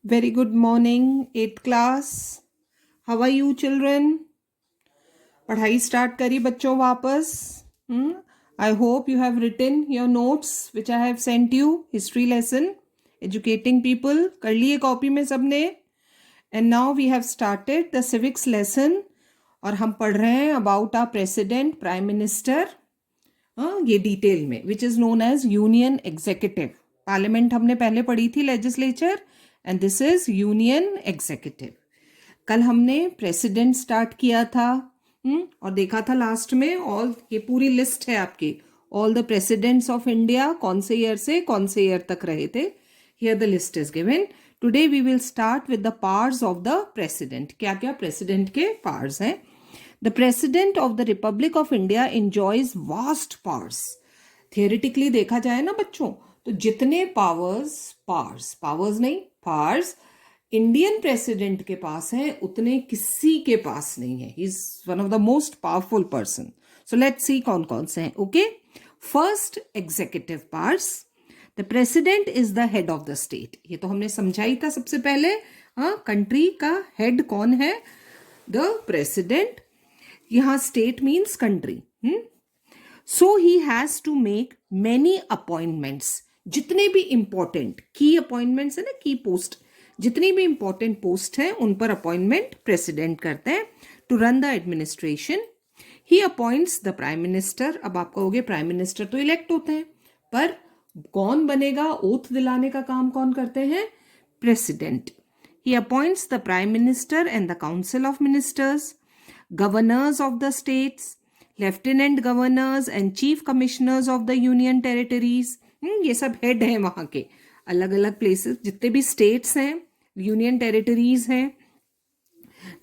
Very good morning, 8th class. How are you children? पढ़ाई start करी बच्चों वापस. I hope you have written your notes which I have sent you. History lesson, educating people. कर लिए copy में सबने. And now we have started the civics lesson. और हम पढ़ रहे हैं about our president, prime minister. ये डिटेल में which is known as union executive. Parliament हमने पहले पढ़ी थी, legislature, and this is union executive. कल हमने प्रेसिडेंट स्टार्ट किया था और देखा था लास्ट में ऑल, ये पूरी लिस्ट है आपकी, all the presidents of India कौन से ईयर से कौन से ईयर तक रहे थे. Here the list is given. Today we will start with the powers of the president. क्या क्या प्रेसिडेंट के पावर्स हैं. The President of the Republic of India enjoys vast powers. Theoretically देखा जाए ना बच्चों, तो जितने पावर्स नहीं, पावर्स इंडियन प्रेसिडेंट के पास हैं उतने किसी के पास नहीं है. He is one of the most powerful person. So let's see कौन कौन से हैं. Okay, first executive powers. The president is the head of the state. ये तो हमने समझा ही था सबसे पहले. कंट्री का हेड कौन है? The president. यहाँ state means country. So he has to make many appointments. जितने भी इंपॉर्टेंट की अपॉइंटमेंट्स है ना, की पोस्ट, जितनी भी इंपॉर्टेंट पोस्ट है उन पर अपॉइंटमेंट प्रेसिडेंट करते हैं to run the administration. He appoints the prime minister. अब आप कहोगे प्राइम मिनिस्टर तो इलेक्ट होते हैं, पर कौन बनेगा, ओथ दिलाने का काम कौन करते हैं? President. He appoints the prime minister and the council of ministers, governors of the states, lieutenant governors and chief commissioners of the union territories. ये सब हेड हैं वहाँ के, अलग अलग प्लेसेस, जितने भी स्टेट्स हैं, यूनियन टेरिटरीज हैं.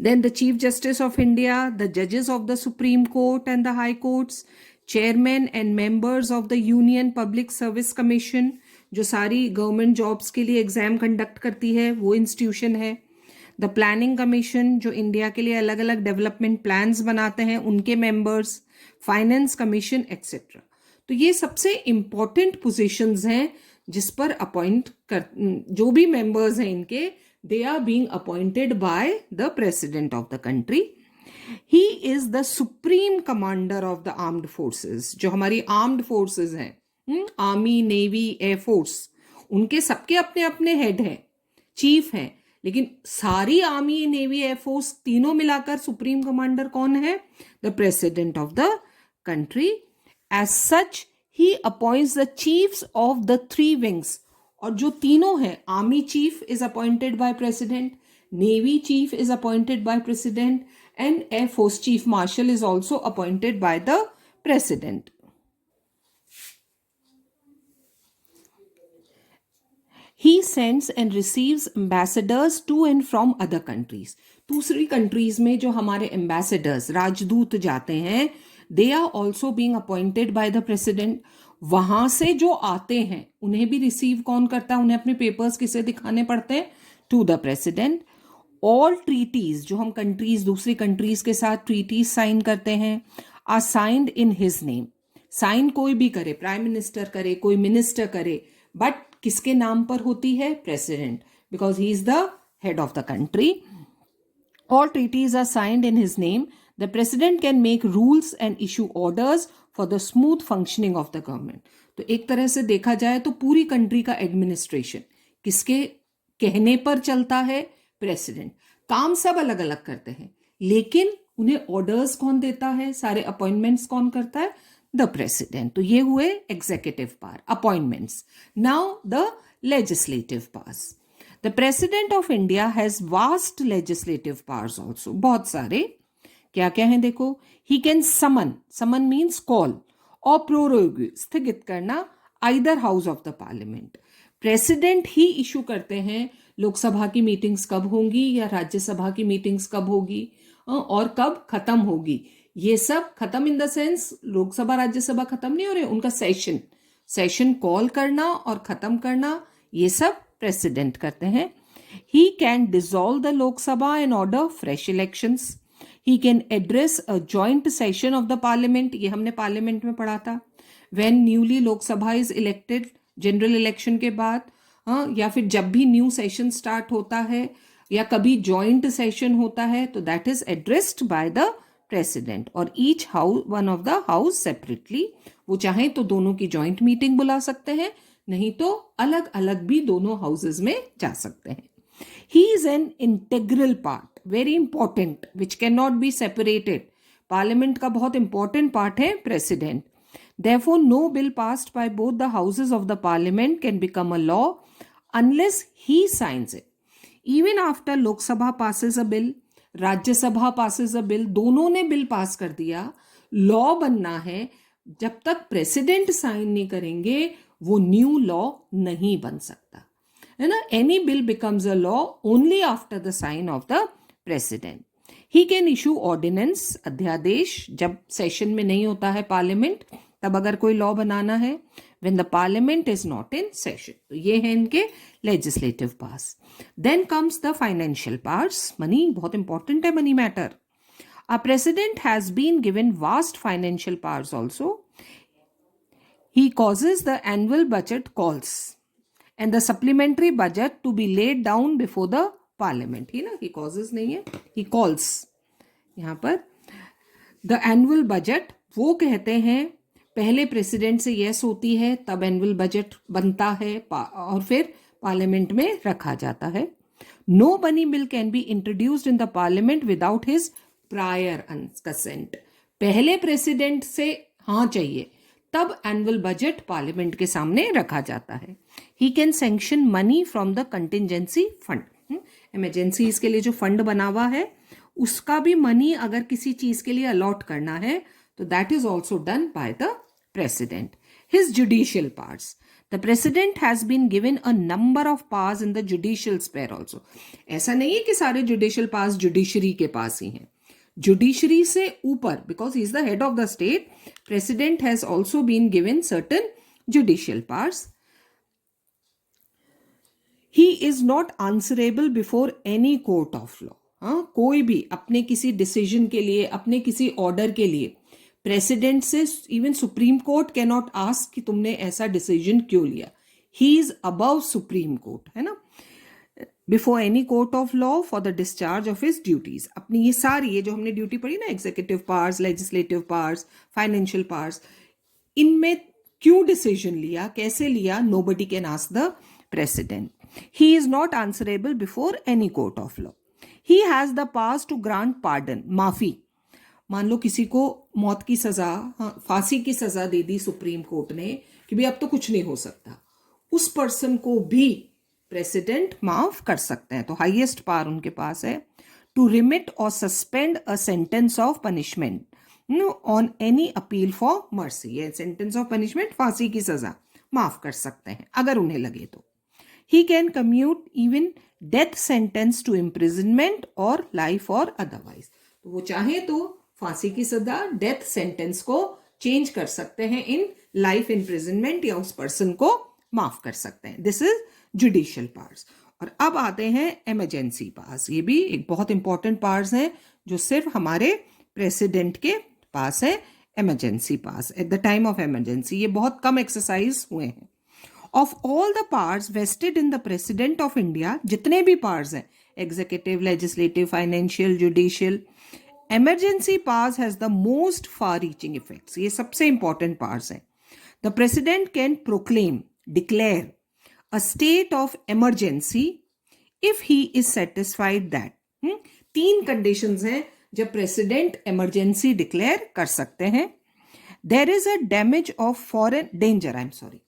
Then the chief justice of India, the judges of the Supreme Court and the high courts, chairmen and members of the Union Public Service Commission, जो सारी गवर्नमेंट जॉब्स के लिए exam conduct करती है, वो institution है. The planning commission, जो India के लिए अलग अलग डेवलपमेंट प्लान्स बनाते हैं, उनके मेंबर्स. Finance commission etcetera. तो ये सबसे इंपॉर्टेंट पोजीशंस हैं जिस पर अपॉइंट कर, जो भी मेंबर्स हैं इनके, they are being appointed by the president of the country. He is the supreme commander of the armed forces. जो हमारी आर्म्ड फोर्सेस हैं, आर्मी, नेवी, एयरफोर्स, उनके सबके अपने अपने हेड हैं, चीफ हैं, लेकिन सारी आर्मी, नेवी, एयरफोर्स तीनों मिलाकर सुप्रीम कमांडर कौन है? The president of the country. As such he appoints the chiefs of the three wings. और जो तीनों हैं, army chief is appointed by president, navy chief is appointed by president, and air force chief marshal is also appointed by the president. He sends and receives ambassadors to and from other countries. दूसरी countries में जो हमारे ambassadors, राजदूत जाते हैं, they are also being appointed by the president. वहां से जो आते हैं उन्हें भी रिसीव कौन करता है? उन्हें अपने पेपर्स किसे दिखाने पड़ते हैं? To the president. All treaties, जो हम कंट्रीज, दूसरी कंट्रीज के साथ ट्रीटीज साइन करते हैं, are signed in his name. Sign कोई भी करे, प्राइम मिनिस्टर करे, कोई मिनिस्टर करे, बट किसके नाम पर होती है? President, because he is the head of the country. All treaties are signed in his name. The president can make rules and issue orders for the smooth functioning of the government. तो एक तरह से देखा जाए तो पूरी country का administration किसके कहने पर चलता है? प्रेसिडेंट. काम सब अलग अलग करते हैं, लेकिन उन्हें ऑर्डर्स कौन देता है? सारे अपॉइंटमेंट्स कौन करता है? The president. तो ये हुए executive power, appointments. Now the legislative powers. The president of India has vast legislative powers also. बहुत सारे. क्या क्या है देखो. He can summon, summon means call, और प्रोरोग, स्थगित करना, either house of the parliament. President ही इशू करते हैं लोकसभा की मीटिंग्स कब होंगी या राज्यसभा की मीटिंग्स कब होगी और कब खत्म होगी. ये सब खत्म in the sense Lok Sabha Rajya Sabha खत्म नहीं हो रहे, उनका सेशन कॉल करना और खत्म करना, ये सब प्रेसिडेंट करते हैं. He can dissolve the Lok Sabha and order fresh elections. He can address a joint session of the parliament. ये हमने पार्लियामेंट में पढ़ा था. When newly Lok Sabha is elected, general election के बाद हाँ, या फिर जब भी न्यू सेशन स्टार्ट होता है या कभी जॉइंट सेशन होता है तो that is addressed by the president और each house one of the house separately. वो चाहे तो दोनों की जॉइंट मीटिंग बुला सकते हैं, नहीं तो अलग अलग भी दोनों हाउसेज में जा सकते हैं। He is an integral part, very important, which can not be separated. Parliament का बहुत इंपॉर्टेंट पार्ट है president. Therefore, no bill passed by both the houses of the parliament can become a law unless he signs it. Even after Lok Sabha passes a bill, Rajya Sabha passes a bill, दोनों ने bill pass कर दिया, law बनना है, जब तक president sign नहीं करेंगे वो न्यू लॉ नहीं बन सकता है ना। Any bill becomes a law only after the sign of the president. He can issue ordinance, अध्यादेश, जब सेशन में नहीं होता है पार्लियामेंट तब अगर कोई लॉ बनाना है, when the parliament is not in session। तो ये है इनके legislative pass. then comes the financial parts, money, बहुत important है money matter। a president has been given vast financial powers also। he causes the annual budget calls and the supplementary budget to be laid down before the parliament। ही ना, he causes नहीं है, he calls। यहाँ पर the annual budget, वो कहते हैं पहले president से यस होती है तब एनुअल बजट बनता है और फिर पार्लियामेंट में रखा जाता है। No money bill can be introduced in the parliament without his prior consent. पहले प्रेसिडेंट से हाँ चाहिए तब एनुअल बजट पार्लियामेंट के सामने रखा जाता है। He can sanction money from the contingency fund. Emergencies के लिए जो फंड बना हुआ है उसका भी मनी अगर किसी चीज के लिए अलॉट करना है तो that is also done by the president। His judicial powers, the president has been given a number of powers in the judicial sphere also। ऐसा नहीं है कि सारे judicial powers judiciary के पास ही हैं, judiciary से ऊपर, because he is the head of the state, president has also been given certain judicial powers। he is not answerable before any court of law। हाँ, कोई भी अपने किसी डिसीजन के लिए, अपने किसी ऑर्डर के लिए प्रेसिडेंट से, even supreme court can not ask कि तुमने ऐसा डिसीजन क्यों लिया। He is above supreme court, है ना। Before any court of law for the discharge of his duties. अपनी ये सारी, ये जो हमने ड्यूटी पढ़ी ना, executive powers, legislative powers, financial powers, इनमें क्यों डिसीजन लिया, कैसे लिया, nobody can ask the president. He is not answerable before any court of law. He has the powers to grant pardon, माफी। मान लो किसी को मौत की सजा, फांसी की सजा दे दी सुप्रीम कोर्ट ने कि भाई अब तो कुछ नहीं हो सकता, उस पर्सन को भी प्रेसिडेंट माफ कर सकते हैं। तो हाईएस्ट पावर उनके पास है टू रिमिट और suspend a sentence of punishment on any appeal for mercy. ये सेंटेंस ऑफ पनिशमेंट, फांसी की सजा माफ कर सकते हैं अगर उन्हें लगे तो। He can commute even death sentence to imprisonment or life or otherwise. तो वो चाहे तो फांसी की सजा, डेथ सेंटेंस को चेंज कर सकते हैं इन लाइफ इम्प्रिजनमेंट, या उस पर्सन को माफ कर सकते हैं। This is judicial powers. और अब आते हैं इमरजेंसी पावर्स। ये भी एक बहुत इंपॉर्टेंट पावर्स है जो सिर्फ हमारे प्रेसिडेंट के पास है, emergency powers at the time of emergency. ये बहुत कम एक्सरसाइज हुए हैं। Of all the powers vested in the president of India, जितने भी पावर्स हैं, executive, legislative, financial, judicial, emergency powers has the most far reaching effects। ये सबसे इंपॉर्टेंट पावर्स हैं। The president can proclaim, declare a state of emergency if he is satisfied that। 3 conditions हैं जब president emergency declare कर सकते हैं। There is a damage of foreign danger, I'm sorry,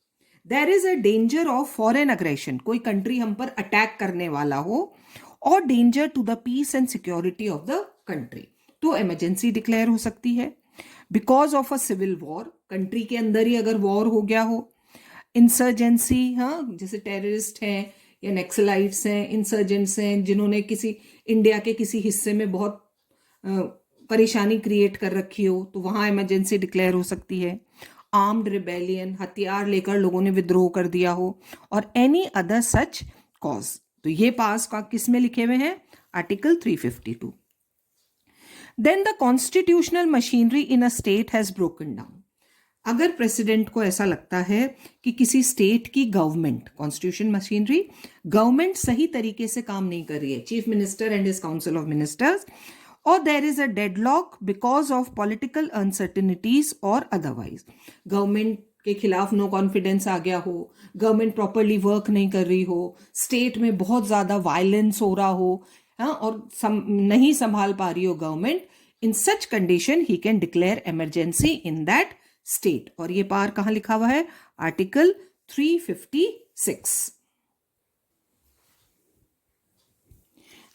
there is a danger of foreign aggression, कोई country हम पर attack करने वाला हो, और danger to the peace and security of the country, तो इमरजेंसी डिक्लेयर हो सकती है। Because of a civil war, country के अंदर ही अगर वॉर हो गया हो, इंसर्जेंसी, हाँ, जैसे टेररिस्ट हैं या नेक्सलाइट्स हैं, इंसर्जेंट्स हैं जिन्होंने किसी इंडिया के किसी हिस्से में बहुत परेशानी क्रिएट कर रखी हो, तो वहां इमरजेंसी डिक्लेयर हो सकती है। आर्म्ड रिबेलियन, हथियार लेकर लोगों ने विद्रोह कर दिया हो, और एनी अदर सच कॉज। तो ये पास का किस में लिखे हुए हैं, article 352। Then the constitutional machinery in a state has broken down। अगर प्रेसिडेंट को ऐसा लगता है कि किसी स्टेट की गवर्नमेंट, कॉन्स्टिट्यूशन मशीनरी, गवर्नमेंट सही तरीके से काम नहीं कर रही है, chief minister and his council of ministers, और there is a deadlock because of political uncertainties और अदरवाइज, गवर्नमेंट के खिलाफ नो कॉन्फिडेंस आ गया हो, गवर्नमेंट प्रॉपरली वर्क नहीं कर रही हो, स्टेट में बहुत ज्यादा वायलेंस हो रहा हो, हाँ, और नहीं संभाल पा रही हो government, in such condition he can declare emergency in that state. और ये पार कहां लिखा हुआ है? Article 356।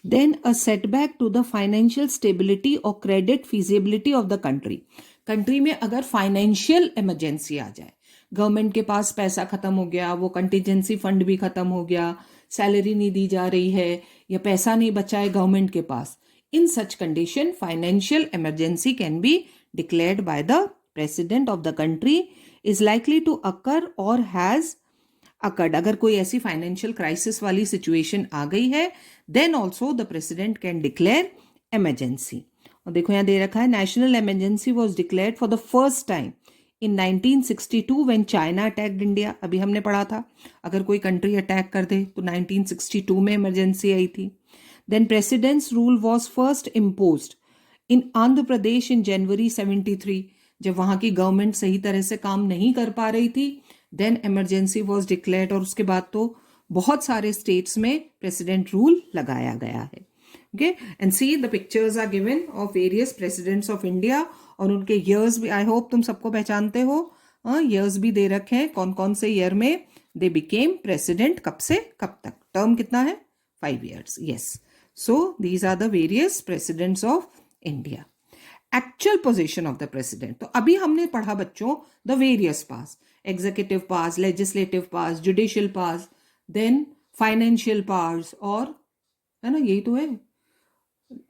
Then a setback to the financial stability or credit feasibility of the country. Country में अगर फाइनेंशियल इमरजेंसी आ जाए, गवर्नमेंट के पास पैसा खत्म हो गया, वो कंटीजेंसी फंड भी खत्म हो गया, सैलरी नहीं दी जा रही है, या पैसा नहीं बचा है गवर्नमेंट के पास, in such condition financial emergency can be declared by the president of the country, is likely to occur और हैज अकर्ड। अगर कोई ऐसी फाइनेंशियल क्राइसिस वाली सिचुएशन आ गई है, then also the president can declare emergency. और देखो यहां दे रखा है, national emergency was declared for the first time in 1962 when China attacked India. अभी हमने पढ़ा था अगर कोई कंट्री अटैक कर दे तो 1962 में इमरजेंसी आई थी। Then president's rule was first imposed in Andhra Pradesh in January 73, जब वहां की गवर्नमेंट सही तरह से काम नहीं कर पा रही थी, देन इमरजेंसी वॉज डिक्लेयर्ड, और उसके बाद तो बहुत सारे स्टेट्स में प्रेसिडेंट रूल लगाया गया है। Okay, and see the pictures are given of various presidents of India, और उनके ईयर्स भी आई होप तुम सबको पहचानते हो, ईयर्स भी दे रखे हैं, कौन कौन से ईयर में दे बिकेम प्रेसिडेंट, कब से कब तक, टर्म कितना है? 5 years। Yes, so these are the various presidents of India. Actual position of the president, तो अभी हमने पढ़ा बच्चों the various parts, executive parts, legislative parts, judicial parts, then financial parts, और है ना, यही तो है,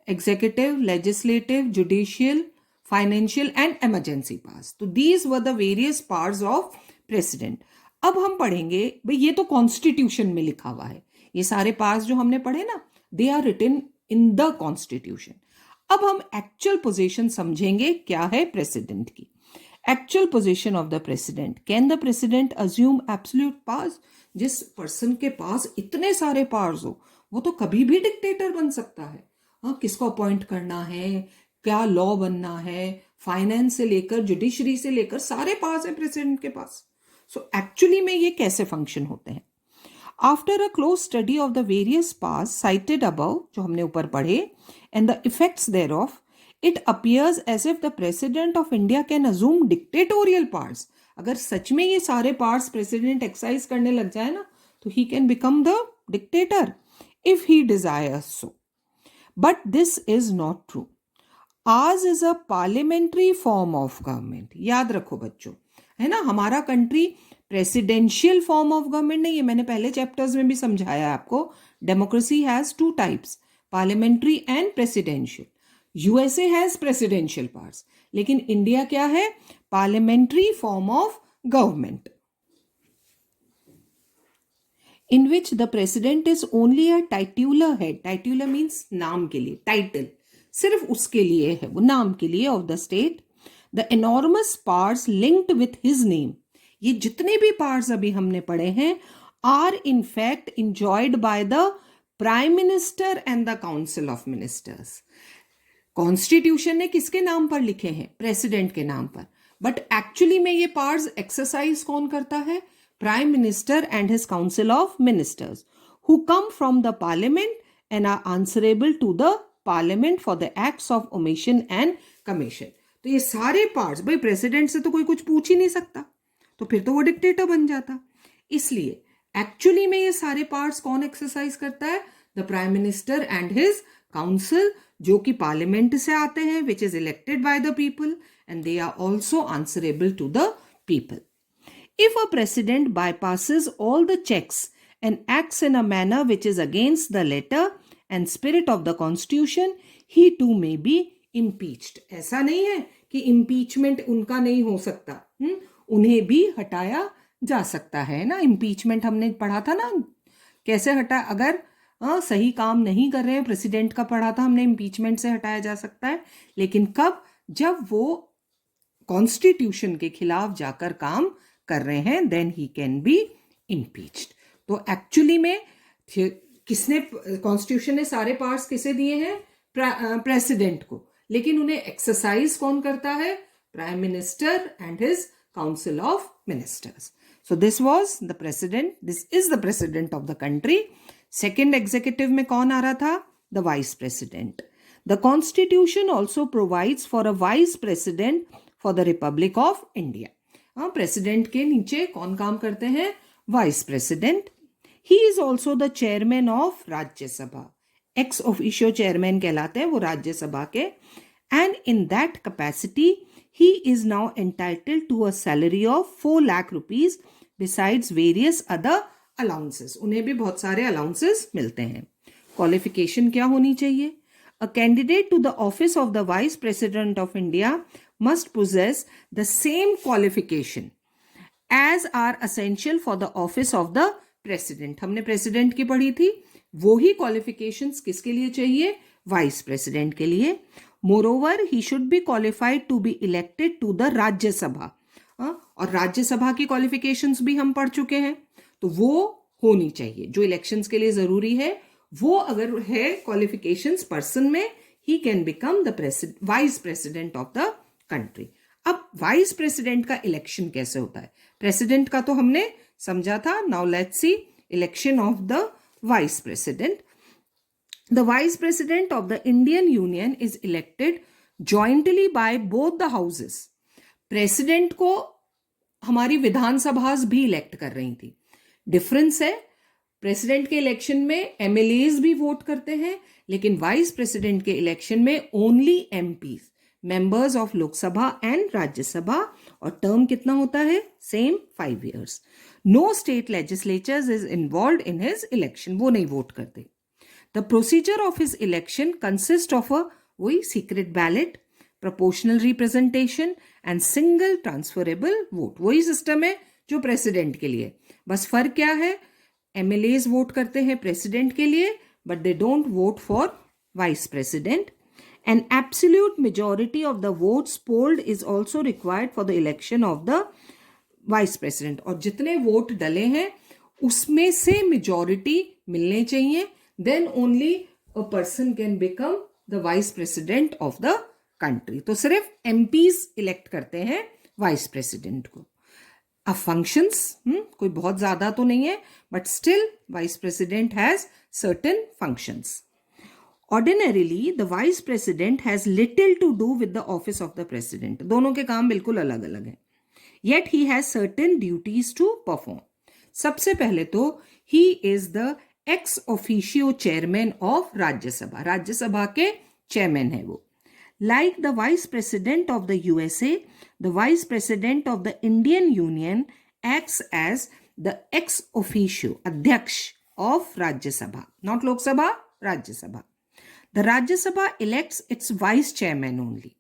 executive, legislative, judicial, financial and emergency parts. तो these were the various parts of president. अब हम पढ़ेंगे भाई, ये तो कॉन्स्टिट्यूशन में लिखा हुआ है, ये सारे पार्ट्स जो हमने पढ़े ना, they are written in the constitution. अब हम एक्चुअल पोजीशन समझेंगे क्या है प्रेसिडेंट की। Actual position of the president, can the president assume absolute powers? जिस पर्सन के पास इतने सारे पावर्स हो, वो तो कभी भी डिक्टेटर बन सकता है। हाँ, किसको अपॉइंट करना है, क्या लॉ बनना है, फाइनेंस से लेकर जुडिशरी से लेकर सारे पावर्स है प्रेसिडेंट के पास। सो एक्चुअली में ये कैसे फंक्शन होते हैं? After a close study of the various parts cited above, जो हमने ऊपर पढ़े, and the effects thereof, it appears as if the president of India can assume dictatorial parts. अगर सच में ये सारे पार्ट्स प्रेसिडेंट एक्सरसाइज करने लग जाए ना, तो he can become the dictator if he desires so. But this is not true. Ours is a parliamentary form of government. याद रखो बच्चों, है ना, हमारा country presidential form of government नहीं है। मैंने पहले चैप्टर्स में भी समझाया आपको, democracy has 2 types, parliamentary and presidential. USA has presidential parts, लेकिन इंडिया क्या है? Parliamentary form of government, in which the president is only a titular head. Titular means नाम के लिए, टाइटल सिर्फ उसके लिए है, वो नाम के लिए, of the state. The enormous parts linked with his name. ये जितने भी पार्ट्स अभी हमने पढ़े हैं are in fact enjoyed by the prime minister and the council of ministers. Constitution ने किसके नाम पर लिखे हैं? प्रेसिडेंट के नाम पर। बट एक्चुअली में ये पार्ट्स एक्सरसाइज कौन करता है? Prime Minister and his Council of Ministers, who come from the Parliament and are answerable to the Parliament for the acts of omission and commission. तो ये सारे पार्ट्स, भाई प्रेसिडेंट से तो कोई कुछ पूछ ही नहीं सकता, तो फिर तो वो डिक्टेटर बन जाता। इसलिए एक्चुअली में ये सारे पार्ट्स कौन एक्सरसाइज करता है? The prime minister and his council, जो कि पार्लियामेंट से आते हैं, which is elected by the people, and they are also answerable to the people. If a president bypasses all the checks and acts in a manner which is against the letter and spirit of the constitution, he too may be impeached. ऐसा नहीं है कि impeachment उनका नहीं हो सकता, उन्हें भी हटाया जा सकता है ना। impeachment हमने पढ़ा था ना, कैसे हटा, अगर सही काम नहीं कर रहे हैं, प्रेसिडेंट का पढ़ा था हमने, impeachment से हटाया जा सकता है। लेकिन कब? जब वो कॉन्स्टिट्यूशन के खिलाफ जाकर काम कर रहे हैं, then he can be impeached. तो एक्चुअली में किसने, कॉन्स्टिट्यूशन ने सारे पार्ट्स किसे दिए हैं? प्रेसिडेंट को, लेकिन उन्हें एक्सरसाइज कौन करता है? Prime minister and his council of ministers. So this was the president, this is the president of the country. Second executive में कौन आ रहा था? The vice president. The constitution also provides for a vice president for the Republic of India. President के नीचे कौन काम करते हैं? Vice president. He is also the chairman of Rajya Sabha, ex officio chairman कहलाते हैं वो राज्यसभा के। And in that capacity he is now entitled to a salary of 4 lakh rupees besides various other allowances. उन्हें भी बहुत सारे अलाउंसेस मिलते हैं। क्वालिफिकेशन क्या होनी चाहिए? A candidate to the office of the Vice President of India must possess the same qualification as are essential for the office of the President. हमने प्रेसिडेंट की पढ़ी थी, वो ही क्वालिफिकेशंस किसके लिए चाहिए? वाइस प्रेसिडेंट के लिए। Moreover he should be qualified to be elected to the Rajya Sabha. और राज्यसभा की क्वालिफिकेशंस भी हम पढ़ चुके हैं, तो वो होनी चाहिए जो इलेक्शंस के लिए जरूरी है। वो अगर है क्वालिफिकेशंस पर्सन में, he can become the vice president of the country. अब वाइस प्रेसिडेंट का इलेक्शन कैसे होता है? प्रेसिडेंट का तो हमने समझा था। Now let's see election of the vice president. The vice president of the Indian union is elected jointly by both the houses. President को हमारी विधानसभा भी इलेक्ट कर रही थी। डिफरेंस है, प्रेसिडेंट के इलेक्शन में एमएलएज भी वोट करते हैं, लेकिन वाइस प्रेसिडेंट के इलेक्शन में only MPs, members of Lok Sabha and Rajya Sabha. और टर्म कितना होता है? Same 5 years। No state legislatures is involve in his election, वो नहीं वोट करते। The procedure of his election consist of a वही secret ballot, proportional representation and single transferable vote. वही system है जो प्रेसिडेंट के लिए, बस फर्क क्या है? एमएलएज वोट करते हैं प्रेसिडेंट के लिए, but they don't vote for vice president. An absolute majority of the votes polled is also required for the election of the vice president। और जितने वोट डले हैं उसमें से मेजॉरिटी मिलने चाहिए, then only a person can become the vice president of the country। तो सिर्फ एमपीज इलेक्ट करते हैं वाइस प्रेसिडेंट को। अब फंक्शंस कोई बहुत ज्यादा तो नहीं है, but still vice president has certain functions. Ordinarily, the vice president has little to do with the office of the president। दोनों के काम बिल्कुल अलग अलग हैं, yet he has certain duties to perform। सबसे पहले तो he is the ex officio chairman of Rajya Sabha, Rajya Sabha के चेयरमैन है वो। Like the vice president of the USA, the vice president of the Indian Union acts as the ex officio अध्यक्ष of Rajya Sabha, not Lok Sabha, Rajya Sabha. The Rajya Sabha elects its vice chairman only।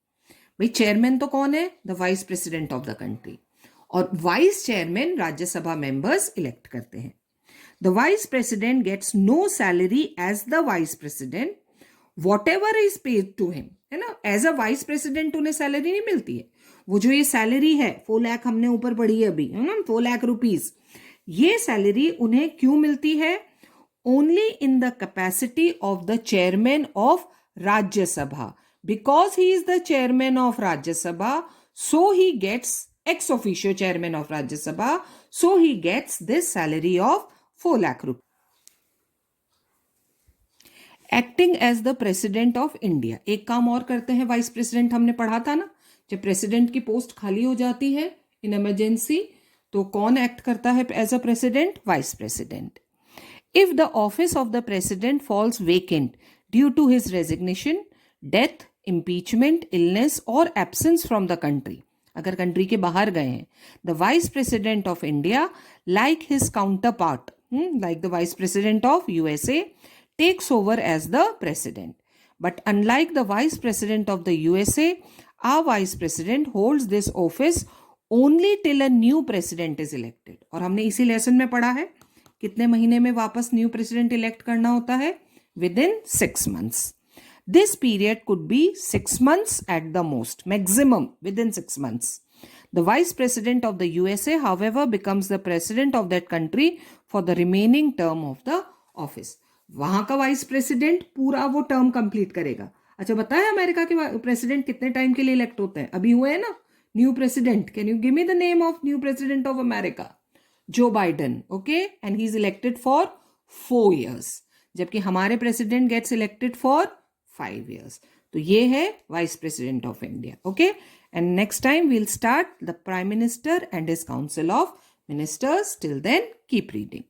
भाई chairman तो कौन है? The vice president of the country. और vice chairman Rajya Sabha members elect करते हैं। The vice president gets no salary as the vice president, whatever is paid to him, है ना। As a vice president उन्हें salary नहीं मिलती है। वो जो ये सैलरी है 4 लाख हमने ऊपर पढ़ी है अभी, है ना, 4 लाख रुपीज, ये सैलरी उन्हें क्यों मिलती है? Only in the capacity of the chairman of Rajya Sabha, because he is the chairman of Rajya Sabha, so he gets ex officio chairman of Rajya Sabha, so he gets this salary of 4 lakh rupees। Acting as the president of India, एक काम और करते हैं vice president, हमने पढ़ा था ना, जब प्रेसिडेंट की पोस्ट खाली हो जाती है इन इमरजेंसी, तो कौन एक्ट करता है as a president? Vice president. If the office of the president falls vacant due to his resignation, death, impeachment, illness or absence from the country, अगर कंट्री के बाहर गए हैं, the vice president of India, like his counterpart, like the vice president of USA, takes over as the president। But unlike the vice president of the USA, our vice president holds this office only till a new president is elected। और हमने इसी lesson में पढ़ा है कितने महीने में वापस न्यू प्रेसिडेंट इलेक्ट करना होता है? With in 6 months। This period could be 6 months at the most, maximum with in 6 months। The vice president of the USA, however, becomes the president of that country for the remaining term of the office. वहां का vice president पूरा वो term complete करेगा. अच्छा, बताया America के president कितने time के लिए इलेक्ट होते हैं? अभी हुए हैं ना new president. Can you give me the name of new president of America? Joe Biden. Okay, and he is elected for 4 years, जबकि हमारे president gets elected for 5 years. तो ये है vice president of India. Okay, and next time we'll start the prime minister and his council of ministers. Till then keep reading.